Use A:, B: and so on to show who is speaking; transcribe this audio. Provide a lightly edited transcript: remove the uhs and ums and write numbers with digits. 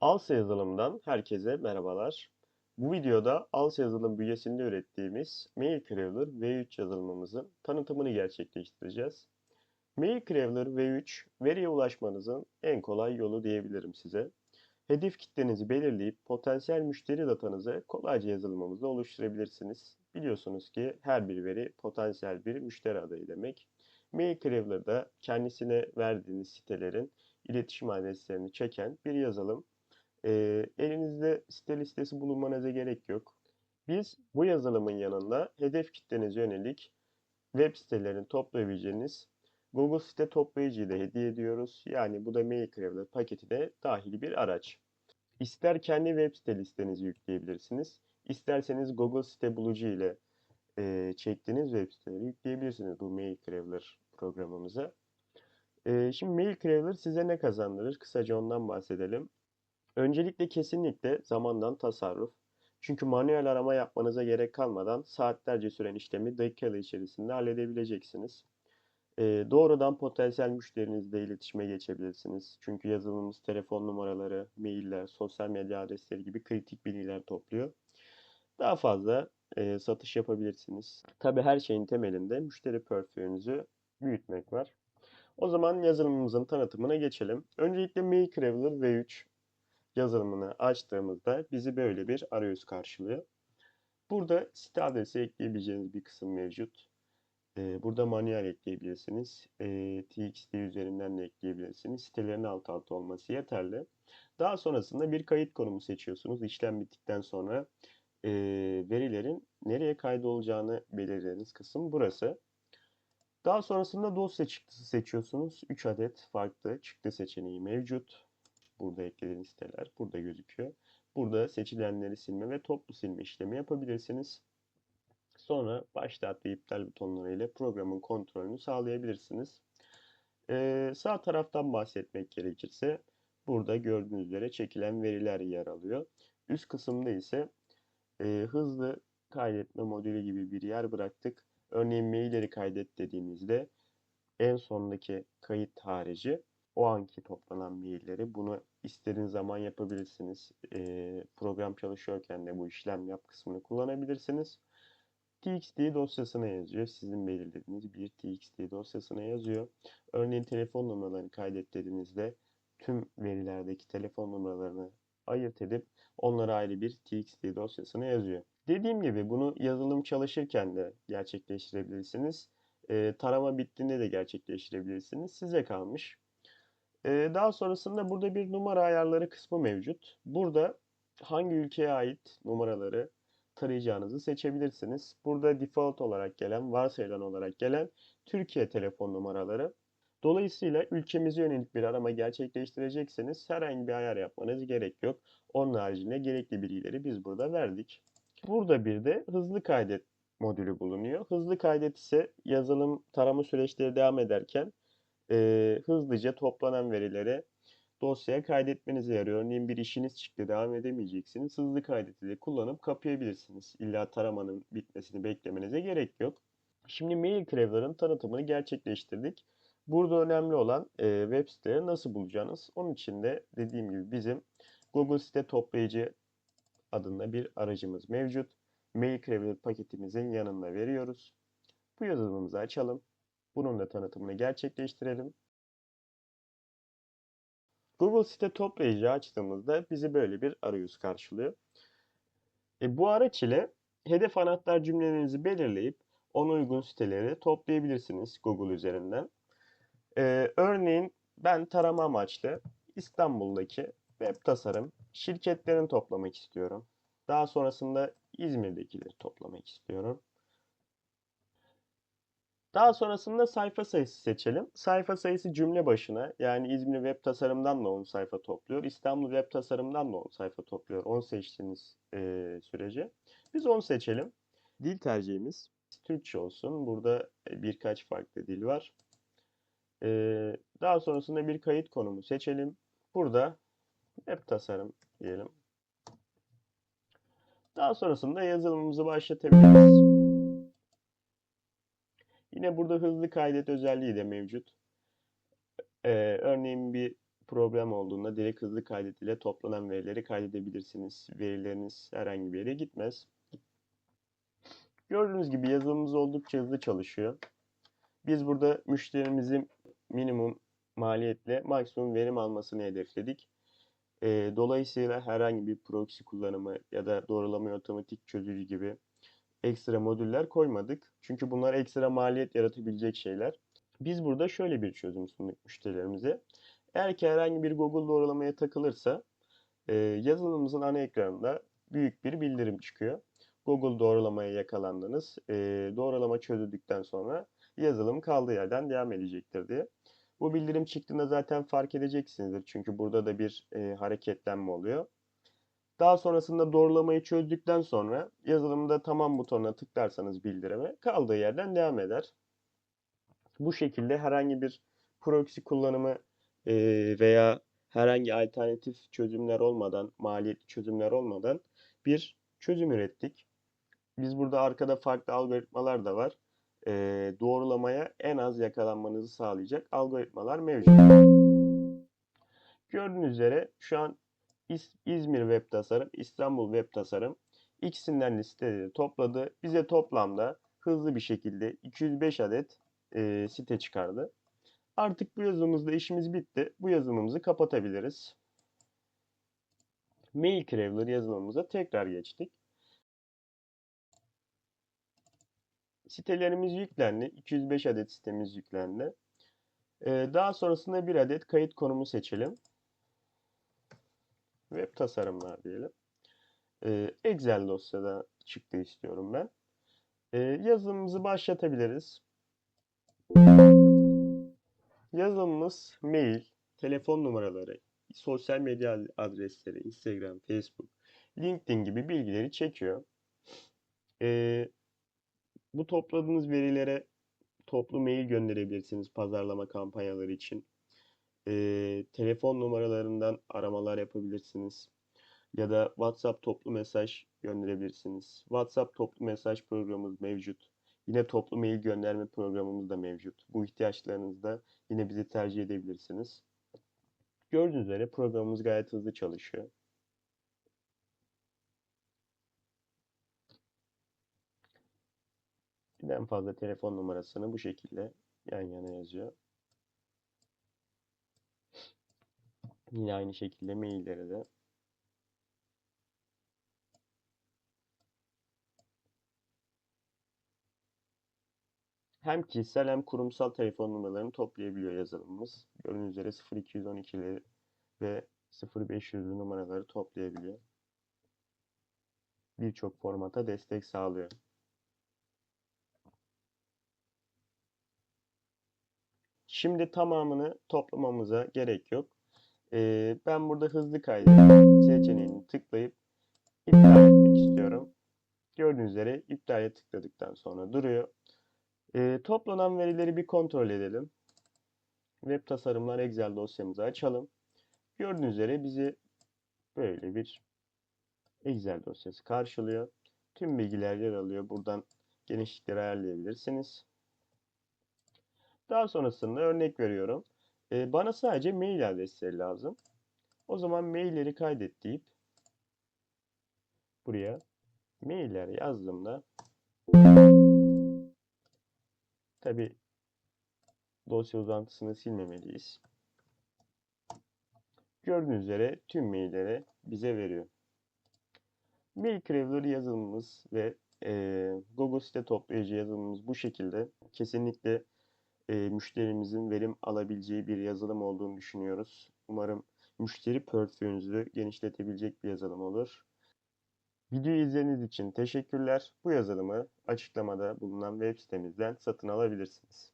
A: ALSA yazılımdan herkese merhabalar. Bu videoda ALSA yazılım bünyesinde ürettiğimiz MailCrawler V3 yazılımımızın tanıtımını gerçekleştireceğiz. MailCrawler V3, veriye ulaşmanızın en kolay yolu diyebilirim size. Hedef kitlenizi belirleyip potansiyel müşteri datanızı kolayca yazılımımızda oluşturabilirsiniz. Biliyorsunuz ki her bir veri potansiyel bir müşteri adayı demek. MailCrawler'da kendisine verdiğiniz sitelerin iletişim adreslerini çeken bir yazılım. Elinizde site listesi bulunmanıza gerek yok. Biz bu yazılımın yanında hedef kitlenize yönelik web sitelerini toplayabileceğiniz Google Site Toplayıcı'yı da hediye ediyoruz. Yani bu da MailCrawler paketine dahil bir araç. İster kendi web site listenizi yükleyebilirsiniz, isterseniz Google Site Bulucu ile çektiğiniz web siteleri yükleyebilirsiniz bu MailCrawler programımıza. Şimdi MailCrawler size ne kazandırır? Kısaca ondan bahsedelim. Öncelikle kesinlikle zamandan tasarruf. Çünkü manuel arama yapmanıza gerek kalmadan saatlerce süren işlemi dakikalar içerisinde halledebileceksiniz. Doğrudan potansiyel müşterinizle iletişime geçebilirsiniz. Çünkü yazılımımız telefon numaraları, mailler, sosyal medya adresleri gibi kritik bilgiler topluyor. Daha fazla satış yapabilirsiniz. Tabii her şeyin temelinde müşteri portföyünüzü büyütmek var. O zaman yazılımımızın tanıtımına geçelim. Öncelikle MailCrawler V3 yazılımını açtığımızda bizi böyle bir arayüz karşılıyor. Burada site adresi ekleyebileceğiniz bir kısım mevcut. Burada manuel ekleyebilirsiniz. TXT üzerinden de ekleyebilirsiniz. Sitelerin alt alta olması yeterli. Daha sonrasında bir kayıt konumu seçiyorsunuz. İşlem bittikten sonra verilerin nereye kaydolacağını belirlediğiniz kısım burası. Daha sonrasında dosya çıktısı seçiyorsunuz. 3 adet farklı çıktı seçeneği mevcut. Burada eklediğiniz siteler burada gözüküyor. Burada seçilenleri silme ve toplu silme işlemi yapabilirsiniz. Sonra başlat ve iptal butonları ile programın kontrolünü sağlayabilirsiniz. Sağ taraftan bahsetmek gerekirse burada gördüğünüz üzere çekilen veriler yer alıyor. Üst kısımda ise hızlı kaydetme modülü gibi bir yer bıraktık. Örneğin mailleri kaydet dediğimizde en sondaki kayıt harici o anki toplanan mailleri bunu istediğiniz zaman yapabilirsiniz. Program çalışıyorken de bu işlem yap kısmını kullanabilirsiniz. TXT dosyasına yazıyor. Sizin belirlediğiniz bir TXT dosyasına yazıyor. Örneğin telefon numaralarını kaydet dediğinizde tüm verilerdeki telefon numaralarını ayırt edip onlara ayrı bir TXT dosyasına yazıyor. Dediğim gibi bunu yazılım çalışırken de gerçekleştirebilirsiniz. Tarama bittiğinde de gerçekleştirebilirsiniz. Size kalmış. Daha sonrasında burada bir numara ayarları kısmı mevcut. Burada hangi ülkeye ait numaraları tarayacağınızı seçebilirsiniz. Burada default olarak gelen, varsayılan olarak gelen Türkiye telefon numaraları. Dolayısıyla ülkemize yönelik bir arama gerçekleştirecekseniz herhangi bir ayar yapmanız gerek yok. Onun haricinde gerekli bilgileri biz burada verdik. Burada bir de hızlı kaydet modülü bulunuyor. Hızlı kaydet ise yazılım tarama süreçleri devam ederken hızlıca toplanan verileri dosyaya kaydetmenize yarıyor. Örneğin bir işiniz çıktı, devam edemeyeceksiniz. Hızlı kaydeti de kullanıp kapayabilirsiniz. İlla taramanın bitmesini beklemenize gerek yok. Şimdi MailCrawler'ın tanıtımını gerçekleştirdik. Burada önemli olan web siteleri nasıl bulacağınız. Onun için de dediğim gibi bizim Google Site Toplayıcı adında bir aracımız mevcut. MailCrawler paketimizin yanında veriyoruz. Bu yazılımımızı açalım. Bunun da tanıtımını gerçekleştirelim. Google Site Toplayıcı açtığımızda bizi böyle bir arayüz karşılıyor. Bu araç ile hedef anahtar cümlelerinizi belirleyip ona uygun siteleri toplayabilirsiniz Google üzerinden. Örneğin ben tarama amaçlı İstanbul'daki web tasarım şirketlerini toplamak istiyorum. Daha sonrasında İzmir'dekileri toplamak istiyorum. Daha sonrasında sayfa sayısı seçelim. Sayfa sayısı cümle başına, yani İzmir Web Tasarım'dan da 10 sayfa topluyor. İstanbul Web Tasarım'dan da 10 sayfa topluyor. 10 seçtiğiniz sürece. Biz 10 seçelim. Dil tercihimiz Türkçe olsun. Burada birkaç farklı dil var. Daha sonrasında bir kayıt konumu seçelim. Burada web tasarım diyelim. Daha sonrasında yazılımımızı başlatabiliriz. Yine burada hızlı kaydet özelliği de mevcut. Örneğin bir problem olduğunda direkt hızlı kaydet ile toplanan verileri kaydedebilirsiniz. Verileriniz herhangi bir yere gitmez. Gördüğünüz gibi yazılımımız oldukça hızlı çalışıyor. Biz burada müşterimizin minimum maliyetle maksimum verim almasını hedefledik. Dolayısıyla herhangi bir proxy kullanımı ya da doğrulama otomatik çözücü gibi ekstra modüller koymadık. Çünkü bunlar ekstra maliyet yaratabilecek şeyler. Biz burada şöyle bir çözüm sunduk müşterilerimize. Eğer ki herhangi bir Google doğrulamaya takılırsa yazılımımızın ana ekranında büyük bir bildirim çıkıyor. Google doğrulamaya yakalandınız. Doğrulama çözüldükten sonra yazılım kaldığı yerden devam edecektir diye. Bu bildirim çıktığında zaten fark edeceksinizdir. Çünkü burada da bir hareketlenme oluyor. Daha sonrasında doğrulamayı çözdükten sonra yazılımda tamam butonuna tıklarsanız bildirime kaldığı yerden devam eder. Bu şekilde herhangi bir proxy kullanımı veya herhangi alternatif çözümler olmadan, maliyetli çözümler olmadan bir çözüm ürettik. Biz burada arkada farklı algoritmalar da var. Doğrulamaya en az yakalanmanızı sağlayacak algoritmalar mevcut. Gördüğünüz üzere şu an İzmir Web Tasarım, İstanbul Web Tasarım ikisinden listeleri topladı. Bize toplamda hızlı bir şekilde 205 adet site çıkardı. Artık bu yazılımımızda işimiz bitti. Bu yazılımımızı kapatabiliriz. Mail Crawler yazılımımıza tekrar geçtik. Sitelerimiz yüklendi. 205 adet sitemiz yüklendi. Daha sonrasında bir adet kayıt konumu seçelim. Web tasarımlar diyelim. Excel dosyada çıktı istiyorum ben. Yazılımımızı başlatabiliriz. Yazılımımız mail, telefon numaraları, sosyal medya adresleri, Instagram, Facebook, LinkedIn gibi bilgileri çekiyor. Bu topladığınız verilere toplu mail gönderebilirsiniz pazarlama kampanyaları için. Telefon numaralarından aramalar yapabilirsiniz. Ya da WhatsApp toplu mesaj gönderebilirsiniz. WhatsApp toplu mesaj programımız mevcut. Yine toplu mail gönderme programımız da mevcut. Bu ihtiyaçlarınızda yine bizi tercih edebilirsiniz. Gördüğünüz üzere programımız gayet hızlı çalışıyor. Birden fazla telefon numarasını bu şekilde yan yana yazıyor. Yine aynı şekilde mailleri de. Hem kişisel hem kurumsal telefon numaralarını toplayabiliyor yazılımımız. Gördüğünüz üzere 0212'li ve 0500'lü numaraları toplayabiliyor. Birçok formata destek sağlıyor. Şimdi tamamını toplamamıza gerek yok. Ben burada hızlı kaydet seçeneğini tıklayıp iptal etmek istiyorum. Gördüğünüz üzere iptale tıkladıktan sonra duruyor. Toplanan verileri bir kontrol edelim. Web tasarımlar Excel dosyamızı açalım. Gördüğünüz üzere bizi böyle bir Excel dosyası karşılıyor. Tüm bilgiler yer alıyor. Buradan genişlikleri ayarlayabilirsiniz. Daha sonrasında örnek veriyorum. Bana sadece mail adresleri lazım. O zaman mailleri kaydet deyip buraya mailler yazdığımda tabi dosya uzantısını silmemeliyiz. Gördüğünüz üzere tüm mailleri bize veriyor. Mail Crawler yazılımımız ve Google site toplayıcı yazılımımız bu şekilde. Kesinlikle müşterimizin verim alabileceği bir yazılım olduğunu düşünüyoruz. Umarım müşteri portföyünüzü genişletebilecek bir yazılım olur. Videoyu izlediğiniz için teşekkürler. Bu yazılımı açıklamada bulunan web sitemizden satın alabilirsiniz.